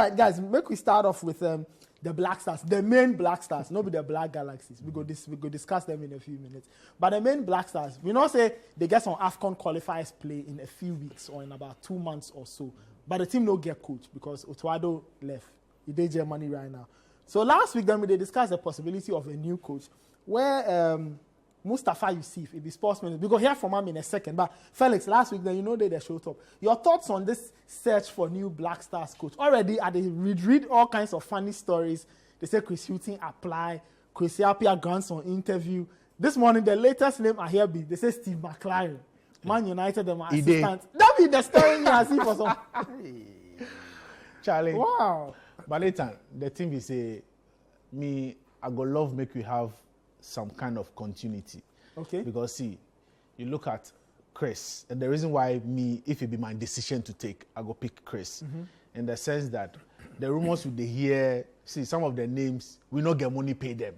All right, guys, make we start off with the Black Stars, the main Black Stars, not with the Black Galaxies. We go discuss them in a few minutes. But the main Black Stars, we know say they get some AFCON qualifiers play in a few weeks or in about 2 months or so. But the team don't get coached because Otuado left. He did Germany right now. So last week then we discussed the possibility of a new coach where Mustafa Yusuf, if the sportsman, we go hear from him in a second. But Felix, last week then you know they showed up. Your thoughts on this search for new Black Stars coach? Already I read all kinds of funny stories. They say Chris Hughton apply, Chris Appiah grandson interview. This morning the latest name I hear they say Steve McLaren. Man United them assistant. That be the story I see for some. Charlie. Wow. But later the thing we say, I go love make we have some kind of continuity. Okay. Because see, you look at Chris, and the reason why if it be my decision to take, I go pick Chris. In the sense that the rumors we hear, see some of the names, we not get money pay them.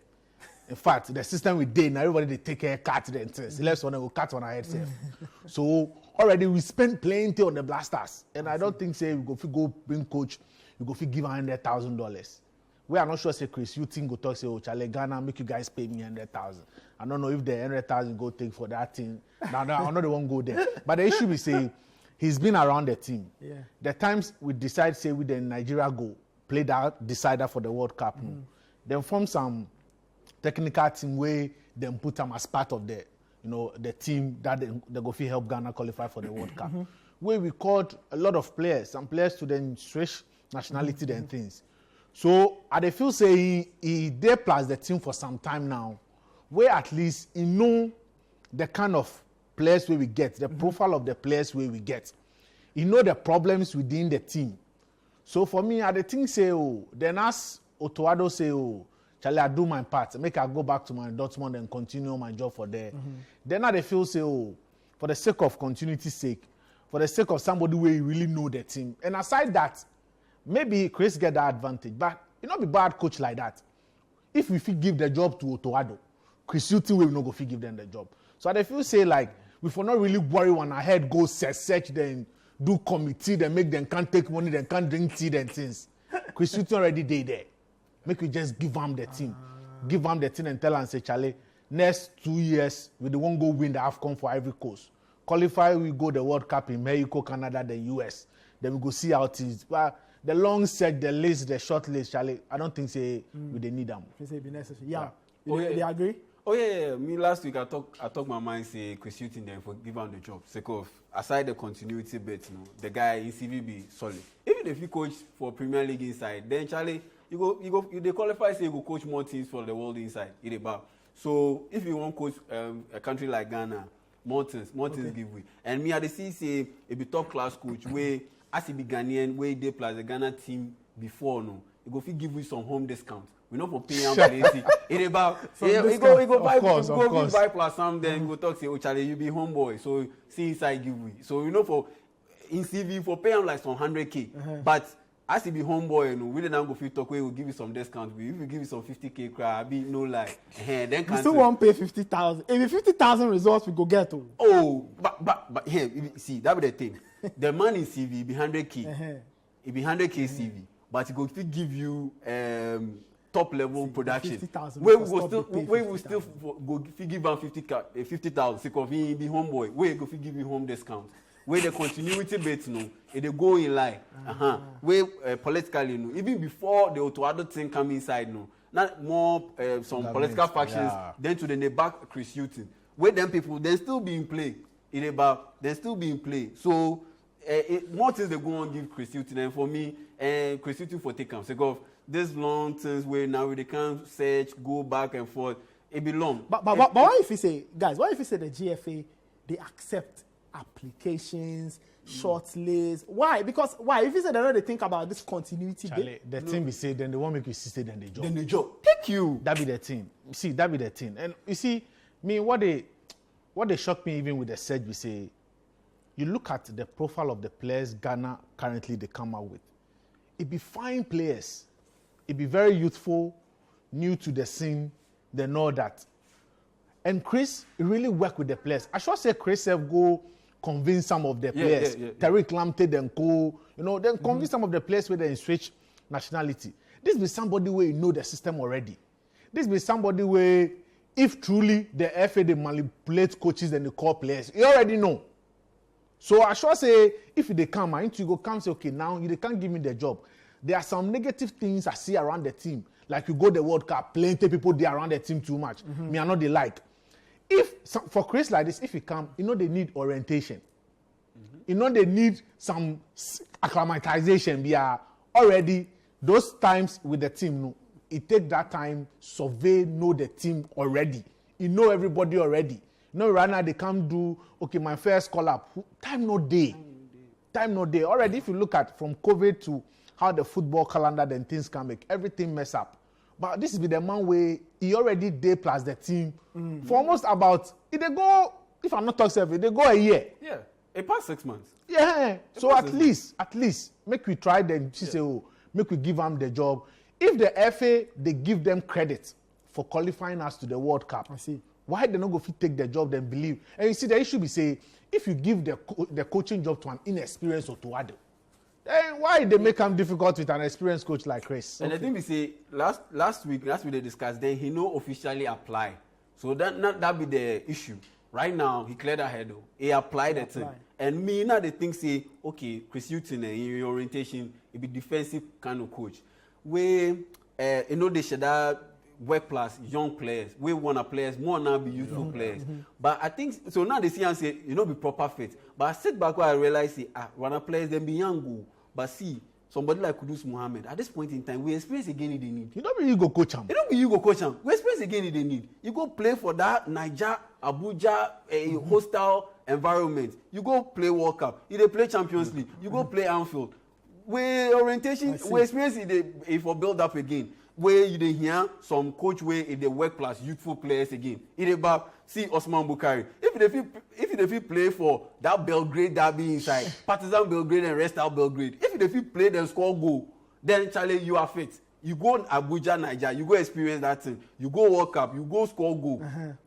In fact, the system we did, now everybody they take a cut themselves. Less one will cut on our head. So already we spent plenty on the Blasters. And I don't think say we go bring coach, we go give $100,000. We are not sure say Chris, you think go talk say, oh Charlie, Ghana, make you guys pay me 100,000. I don't know if the 100,000 go take for that thing. No, I'm not the one go there. But the issue we say, he's been around the team. Yeah. The times we decide say we the Nigeria go play that decider for the World Cup. Then form some technical team where them put them as part of the the team that they go help Ghana qualify for the World Cup. Where we called a lot of players, some players to then switch nationality and things. So I feel say he there plus the team for some time now, where at least he know the kind of players where we get, the profile of the players where we get. He know the problems within the team. So for me, I think say, then as Otuado say, Charlie, I do my part, make I go back to my Dortmund and continue my job for there. Then I feel say, for the sake of continuity's sake, for the sake of somebody where you really know the team. And aside that, maybe Chris get that advantage, but you not be bad coach like that. If we give the job to Otuado, Chris Hughton will not go give them the job. So I feel say like we for not really worry when ahead go search then do committee, then make them can't take money, then can't drink tea and things. Chris Hughton already did there. Make we just give them the team. Give them the team and tell and say, Charlie, next 2 years we won't go win the AFCON for Ivory Coast. Qualify, we go the World Cup in Mexico, Canada, the US. Then we go see how it is. But the long set, the list, the short list, Charlie, I don't think say they need them. They say be necessary. Yeah. They agree? Oh yeah. Me last week I talk my mind say Chris Hughton then for give him the job. Sake of aside the continuity bit, the guy in CV be solid. Even if you coach for Premier League inside, then Charlie, you they qualify say you go coach more teams for the world inside. It about. So if you want coach a country like Ghana, more teams give way. And me I see say it be top class coach where as he be Ghanaian, where they plus the Ghana team before no, he go give you some home discount. We not for paying plenty. It about he go buy plus some, then go talk say, oh Charlie, you be homeboy, so see inside give we. So you know for in CV for paying like some 100K, but as he be homeboy, we don't go fit talk. We will give you some discount. If we give you some 50K, cry, be no lie. Then we still won't pay 50,000. If 50,000 results, we go get to. Oh, but here, see that be the thing. The man in CV be 100K. It be 100K CV, but he go to give you top level production. 50,000. We will still go give him 50,000. Because he be homeboy. We go give you home discount. Where the continuity bit it they go in line. Where politically even before the Otuado thing come inside not more some political factions. Then to the back Chris Hughton. Where them people they still be in play. They still be in play. So more things they go on give Chris Hughton, and for me, Chris Hughton for take him. So go this long things where now they can't search, go back and forth. It be long. But why if you say, guys, why if you say the GFA they accept applications, short lists? Why? Because why? If you say they don't think about this continuity, Charlie, the thing we say, then they won't make you see then the job. Then the job. Thank you. That be the thing. See, that be the thing. And you see, what they shock me even with the search we say, you look at the profile of the players Ghana currently they come out with. It be fine players. It be very youthful, new to the scene, they know that. And Chris really work with the players. I should say Chris have go convince some of the players. Tariq Lamptey then go, then convince some of the players where they switch nationality. This be somebody where you know the system already. This be somebody where, if truly the FA they manipulate coaches and they call players, you already know. So I sure say, if they come, I need to go come say, okay, now they can't give me the job. There are some negative things I see around the team. Like you go the World Cup, plenty people there around the team too much. Me, I know they like. For Chris like this, if he come, you know they need orientation. You know they need some acclimatization. We are already, those times with the team, no, it take that time, survey, know the team already. You know everybody already. You know right now they come do, okay, my first call up. Time no day. Time no day. Already if you look at from COVID to how the football calendar then things can make, everything mess up. But this is the man where he already day plus the team for almost about, if they go, if I'm not talking seven, they go a year. Yeah, it passed 6 months. Yeah, so at least, make we try them. She say, oh, make we give them the job. If the FA, they give them credit for qualifying us to the World Cup. I see. Why they not go fit take the job then believe? And you see, the issue be say, if you give the coaching job to an inexperienced or to Ado, then why they make them difficult with an experienced coach like Chris? And I think we say last week they discussed, then he no officially apply. So that be the issue. Right now, he cleared ahead. He applied the thing. And me now they think say, okay, Chris Hughton in your orientation, he be defensive kind of coach. We you know they should have work plus young players. We wanna players more now be youthful players. But I think so now they see and say, you know, be proper fit. But I sit back where I realize say, wanna players then be young. But see, somebody like Kudus Mohammed, at this point in time, we experience again they need. You don't really go coach him. You don't be you go coach him. We experience again they need. You go play for that Niger, Abuja, a hostile environment. You go play World Cup. You play Champions League. You go play Anfield. We orientation, we experience it for build up again. Where you dey hear some coach where they work plus youthful players again. It about see Osman Bukari. If they fit play for that Belgrade derby inside, Partizan Belgrade and Red Star Belgrade. If they fit play then score goal, then Charlie you are fit. You go Abuja, Niger, you go experience that thing. You go World Cup, you go score goal.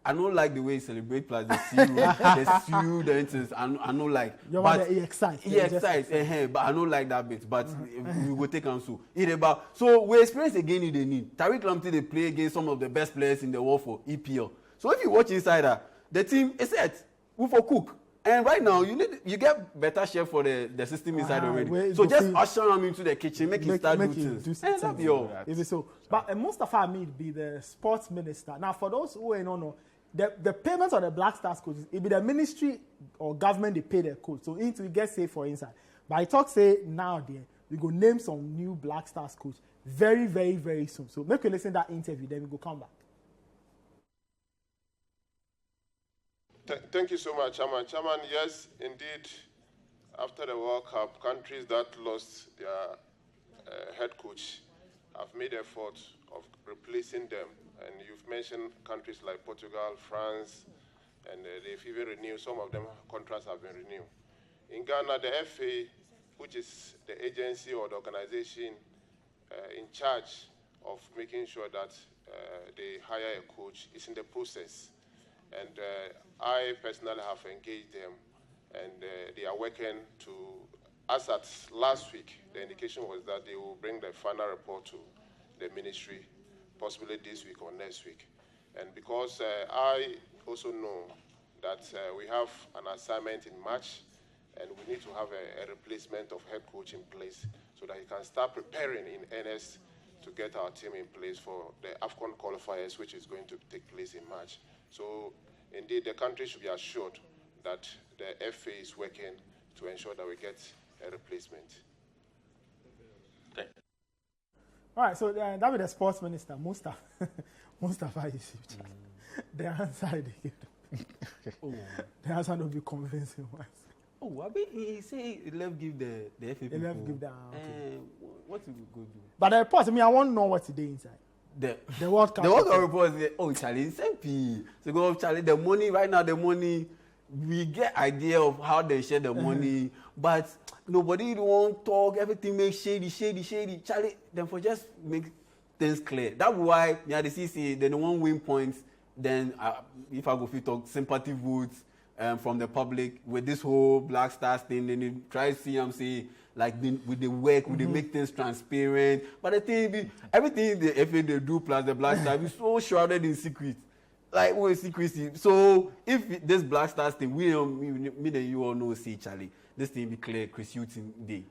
I don't like the way you celebrate plus the seal, the instance. I don't like. You want to excite. But I don't like that bit. But we go take on so. So we experience again they need. Tariq Lamptey they play against some of the best players in the world for EPL. So if you watch Insider, the team is set. We for cook. And right now, you get better chef for the system inside already. So just usher him into the kitchen, make him start doing things. And that'll be all. So, but Mustafa Hamid be the sports minister. Now, for those who don't know, the payments of the Black Stars coaches, it be the ministry or government they pay their coach. So it will get safe for inside. But I talk say now there, we go name some new Black Stars coach very, very, very soon. So make you listen to that interview, then we go come back. Thank you so much, Chairman. Chairman, yes, indeed, after the World Cup, countries that lost their head coach have made effort of replacing them. And you've mentioned countries like Portugal, France, and they've even renewed. Some of them contracts have been renewed. In Ghana, the FA, which is the agency or the organization in charge of making sure that they hire a coach, is in the process. And I personally have engaged them, and they are working to, as at last week, the indication was that they will bring the final report to the ministry, possibly this week or next week. And because I also know that we have an assignment in March, and we need to have a replacement of head coach in place so that he can start preparing in earnest to get our team in place for the AFCON qualifiers, which is going to take place in March. So, indeed, the country should be assured that the FA is working to ensure that we get a replacement. Okay. All right, so that was the sports minister, Mustafa Yusuf. The answer they give. The answer will be convincing ones. Oh, I mean, he say he left give the FA people. He left give that. What he go do? But the report, I want to know what's today inside. The World Cup. The World Cup report is, Charlie, it's so go, Charlie, the money, right now, the money, we get idea of how they share the money, but nobody won't talk, everything makes shady. Charlie, then for just make things clear. That's why, yeah, the CC, then the one win points, then if I go fit talk, sympathy votes from the public with this whole Black Stars thing, then you try to see them say, like with the work, with the make things transparent. But the thing be, everything the FA they do plus the Black Stars is so shrouded in secret. Like what is secrecy? So if this Black Stars thing, me and you all know, say Charlie, this thing be clear, Chris Hughton day.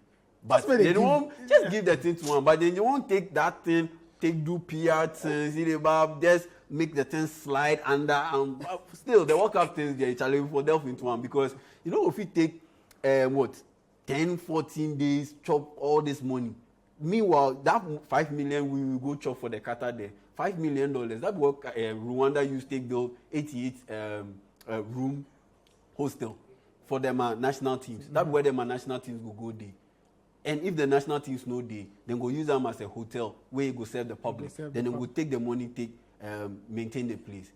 But they don't just give the thing to one, but then you won't take that thing, do PR things, just make the thing slide under, and still the World Cup things they Charlie for delve into one, because you know if you take 10, 14 days, chop all this money. Meanwhile, that 5 million we will go chop for the Qatar there. $5 million. That work Rwanda used to build 88 room hostel for them national teams. That's where them national teams will go there. And if the national teams know they, then go use them as a hotel where you go serve the public. Then they will take the money, maintain the place.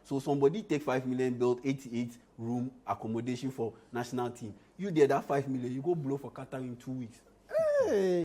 So somebody take 5 million, build 88 room accommodation for national team. You did that 5 million, you go blow for Qatar in 2 weeks. Hey.